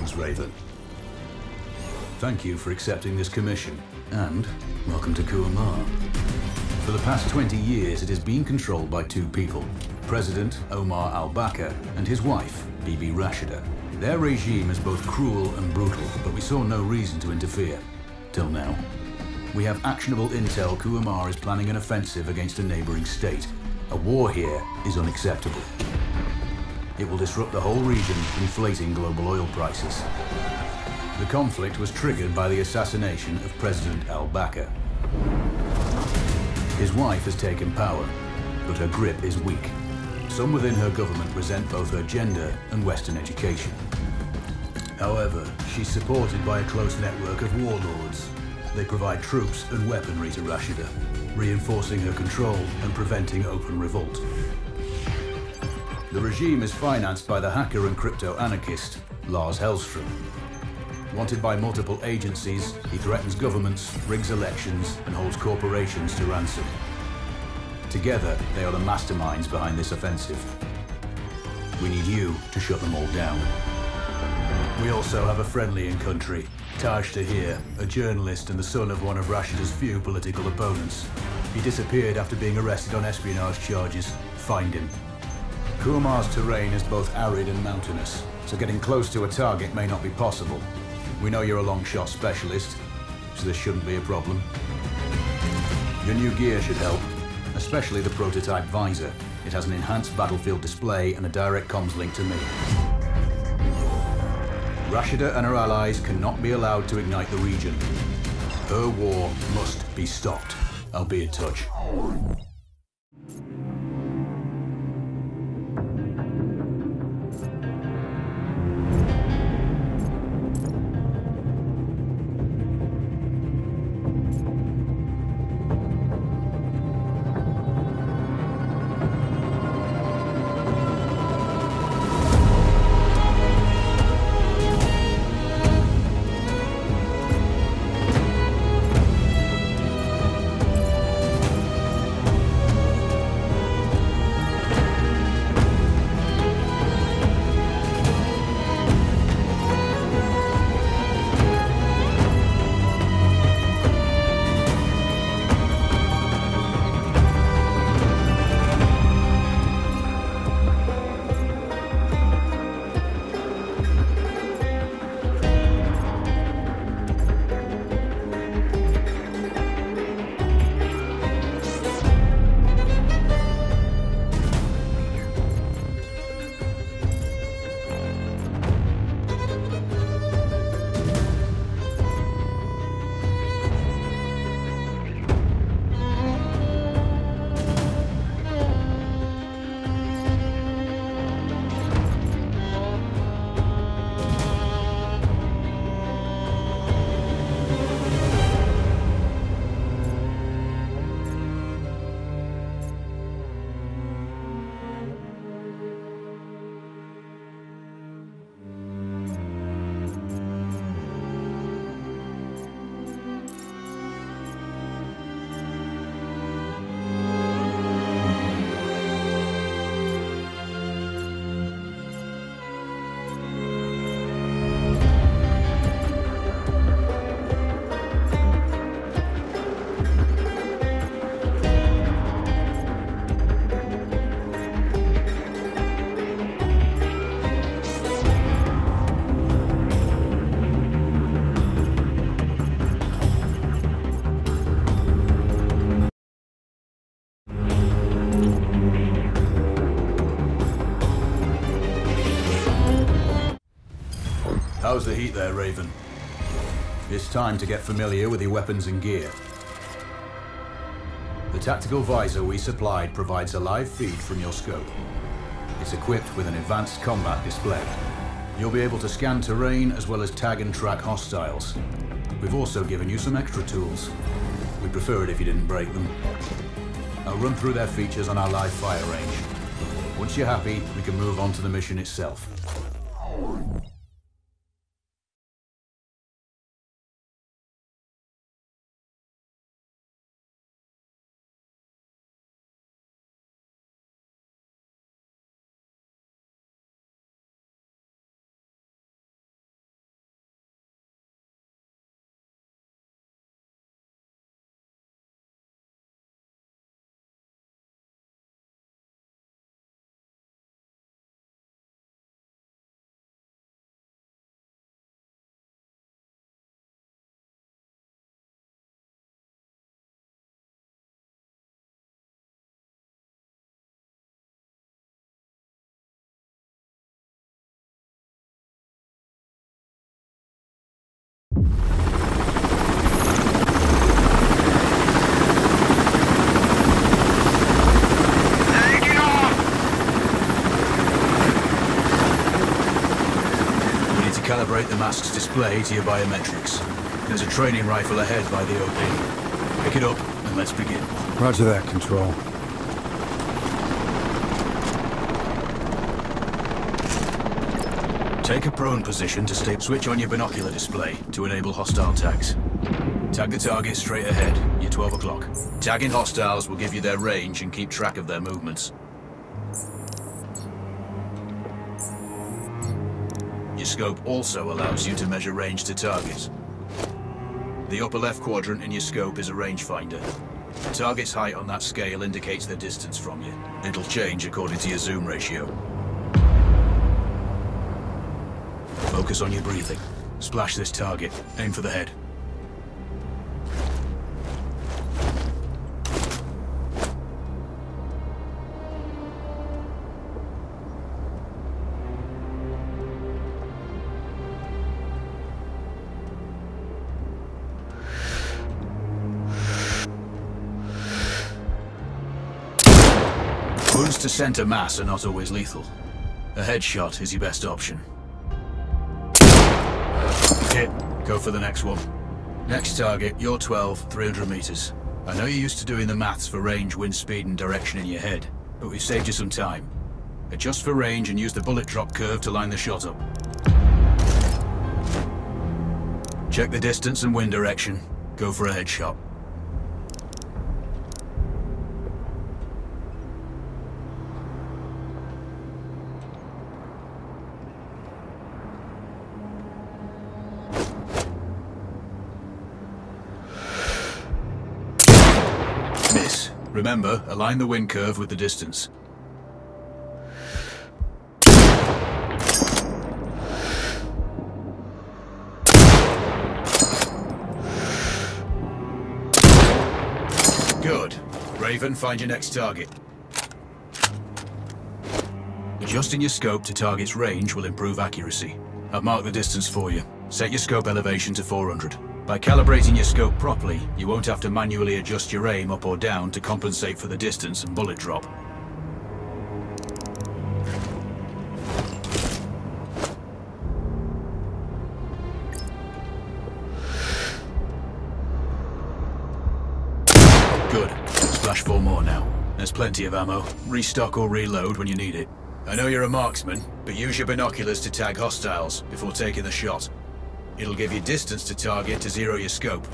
Greetings, Raven. Thank you for accepting this commission, and welcome to Kuamar. For the past 20 years, it has been controlled by two people, President Omar al-Bakr and his wife, Bibi Rashida. Their regime is both cruel and brutal, but we saw no reason to interfere. Till now. We have actionable intel Kuamar is planning an offensive against a neighboring state. A war here is unacceptable. It will disrupt the whole region, inflating global oil prices. The conflict was triggered by the assassination of President al-Bakr. His wife has taken power, but her grip is weak. Some within her government resent both her gender and Western education. However, she's supported by a close network of warlords. They provide troops and weaponry to Rashida, reinforcing her control and preventing open revolt. The regime is financed by the hacker and crypto-anarchist Lars Hellstrom. Wanted by multiple agencies, he threatens governments, rigs elections, and holds corporations to ransom. Together, they are the masterminds behind this offensive. We need you to shut them all down. We also have a friendly in country, Taj Tahir, a journalist and the son of one of Rashida's few political opponents. He disappeared after being arrested on espionage charges. Find him. Kuamar's terrain is both arid and mountainous, so getting close to a target may not be possible. We know you're a long-shot specialist, so this shouldn't be a problem. Your new gear should help, especially the prototype Visor. It has an enhanced battlefield display and a direct comms link to me. Rashida and her allies cannot be allowed to ignite the region. Her war must be stopped. I'll be in touch. How's the heat there, Raven? It's time to get familiar with your weapons and gear. The tactical visor we supplied provides a live feed from your scope. It's equipped with an advanced combat display. You'll be able to scan terrain as well as tag and track hostiles. We've also given you some extra tools. We'd prefer it if you didn't break them. I'll run through their features on our live fire range. Once you're happy, we can move on to the mission itself. calibrate the mask's display to your biometrics. There's a training rifle ahead by the OP. Pick it up and let's begin. Roger that, Control. Take a prone position to stay. Switch on your binocular display to enable hostile tags. Tag the target straight ahead, you're 12 o'clock. Tagging hostiles will give you their range and keep track of their movements. Your scope also allows you to measure range to targets. The upper left quadrant in your scope is a rangefinder. The target's height on that scale indicates their distance from you. It'll change according to your zoom ratio. Focus on your breathing. Splash this target. Aim for the head. Wounds to center mass are not always lethal. A headshot is your best option. Hit. Go for the next one. Next target, you're 12, 300 meters. I know you're used to doing the maths for range, wind speed and direction in your head, but we've saved you some time. Adjust for range and use the bullet drop curve to line the shot up. Check the distance and wind direction. Go for a headshot. Miss. Remember, align the wind curve with the distance. Good. Raven, find your next target. Adjusting your scope to target's range will improve accuracy. I've marked the distance for you. Set your scope elevation to 400. By calibrating your scope properly, you won't have to manually adjust your aim up or down to compensate for the distance and bullet drop. Good. Splash 4 more now. There's plenty of ammo. Restock or reload when you need it. I know you're a marksman, but use your binoculars to tag hostiles before taking the shot. It'll give you distance to target to zero your scope.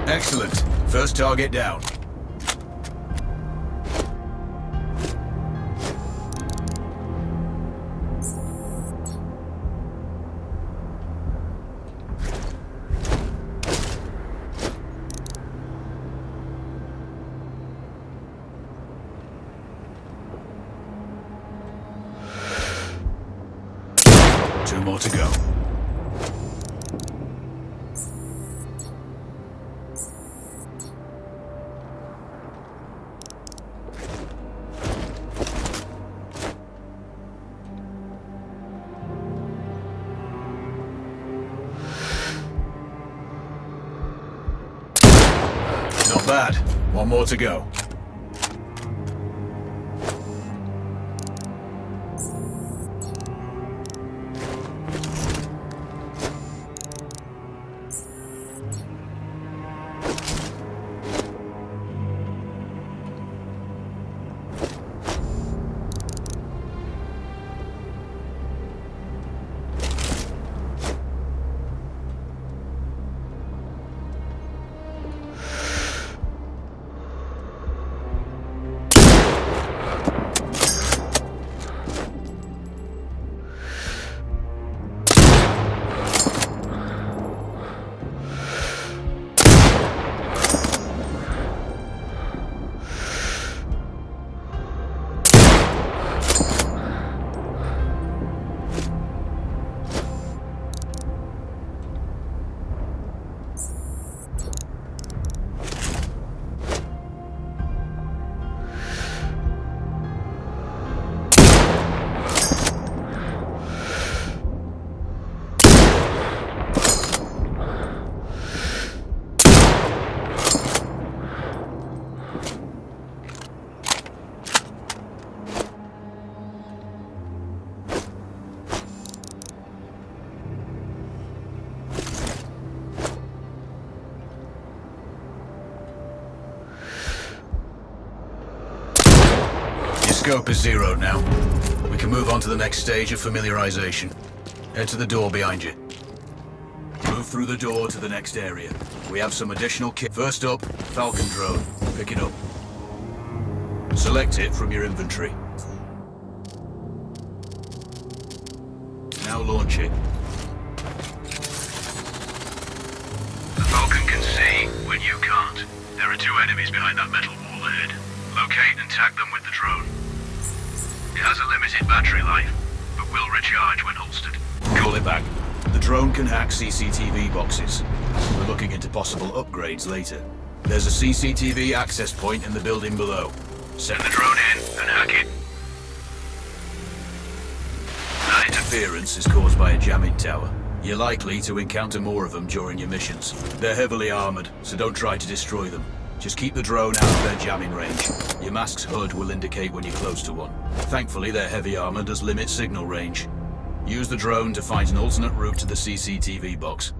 Excellent. First target down. Two more to go. Not bad. One more to go. Scope is zeroed now. We can move on to the next stage of familiarization. Head to the door behind you. Move through the door to the next area. We have some additional kit. First up, Falcon drone. Pick it up. Select it from your inventory. Now launch it. The Falcon can see when you can't. There are 2 enemies behind that metal wall ahead. Locate and tag them with the drone. It has a limited battery life, but will recharge when holstered. Call it back. The drone can hack CCTV boxes. We're looking into possible upgrades later. There's a CCTV access point in the building below. Send the drone in and hack it. That interference is caused by a jamming tower. You're likely to encounter more of them during your missions. They're heavily armored, so don't try to destroy them. Just keep the drone out of their jamming range. Your mask's HUD will indicate when you're close to one. Thankfully, their heavy armor does limit signal range. Use the drone to find an alternate route to the CCTV box.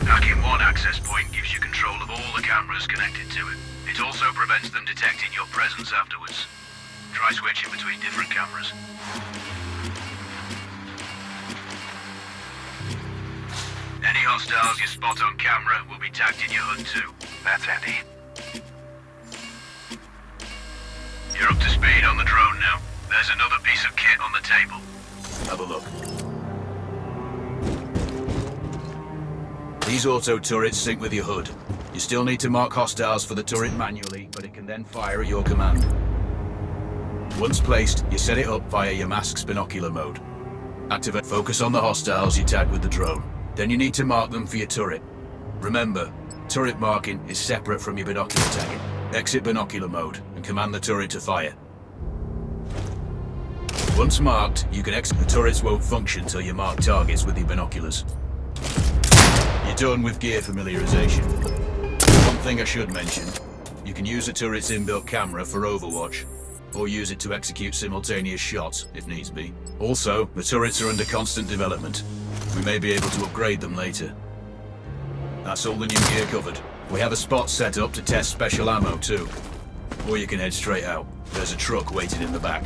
Hacking one access point gives you control of all the cameras connected to it. It also prevents them detecting your presence afterwards. Try switching between different cameras. Any hostiles you spot on camera will be tagged in your HUD too. That's handy. You're up to speed on the drone now. There's another piece of kit on the table. Have a look. These auto turrets sync with your HUD. You still need to mark hostiles for the turret manually, but it can then fire at your command. Once placed, you set it up via your mask's binocular mode. Activate focus on the hostiles you tag with the drone. Then you need to mark them for your turret. Remember, turret marking is separate from your binocular tagging. Exit binocular mode and command the turret to fire. Once marked, you can exit. The turrets won't function till you mark targets with your binoculars. You're done with gear familiarization. One thing I should mention, you can use a turret's inbuilt camera for overwatch, or use it to execute simultaneous shots, if needs be. Also, the turrets are under constant development. We may be able to upgrade them later. That's all the new gear covered. We have a spot set up to test special ammo too. Or you can head straight out. There's a truck waiting in the back.